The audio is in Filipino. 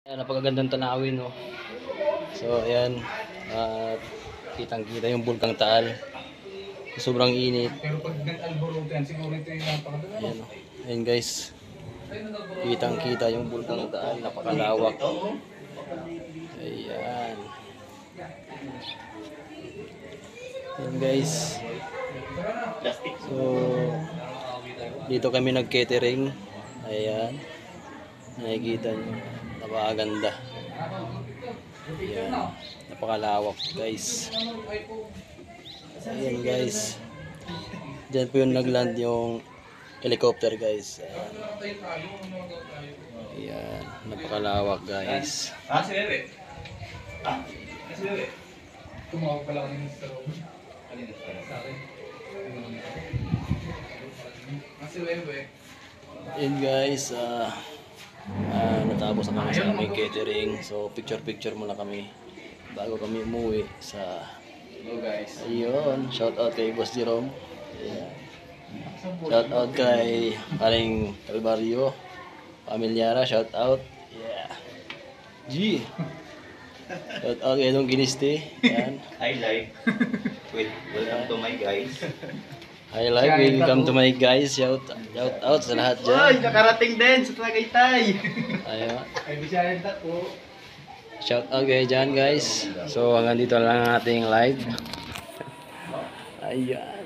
Ayan, napakagandang tanawin, no? So, ayan. At kitang-kita yung Bulkang Taal. Sobrang init. Pero pag nag-alboroto yan, siguro ito yung napakaganda. Ayan, no? Ayan, guys. Kitang-kita yung Bulkang Taal. Napakalawak. Ayan. Ayan, guys. So, dito kami nag-catering. Ayan. Nakikita nyo. Napakaganda. Ayan. Napakalawak, guys. Ayan, guys. Diyan po yung nagland yung helicopter, guys. Ayan. Ayan. Napakalawak, guys. Si Bebe. Si Bebe. Tumawag pala kami sa Robin. Sa akin. Si Bebe. Ayan, guys. Natapos na kami sa aming catering. So, picture-picture muna kami bago kami umuwi sa... Hello guys. Ayun. Shout out kay Boss Jerome. Ayan. Shout out kay Aling Calvario. Pamilyara, shout out. Yeah. G. Shout out kay Dong Giniste. Ayan. Hi, like. Welcome to my guys. Hi, like. Welcome to my guys. Shout out sa lahat dyan. Uy, nakarating din sa Tagaytay. Ayun. Ay, bisyahin po. Shout out kayo dyan, guys. So, hanggang dito lang ang ating live. Ayan.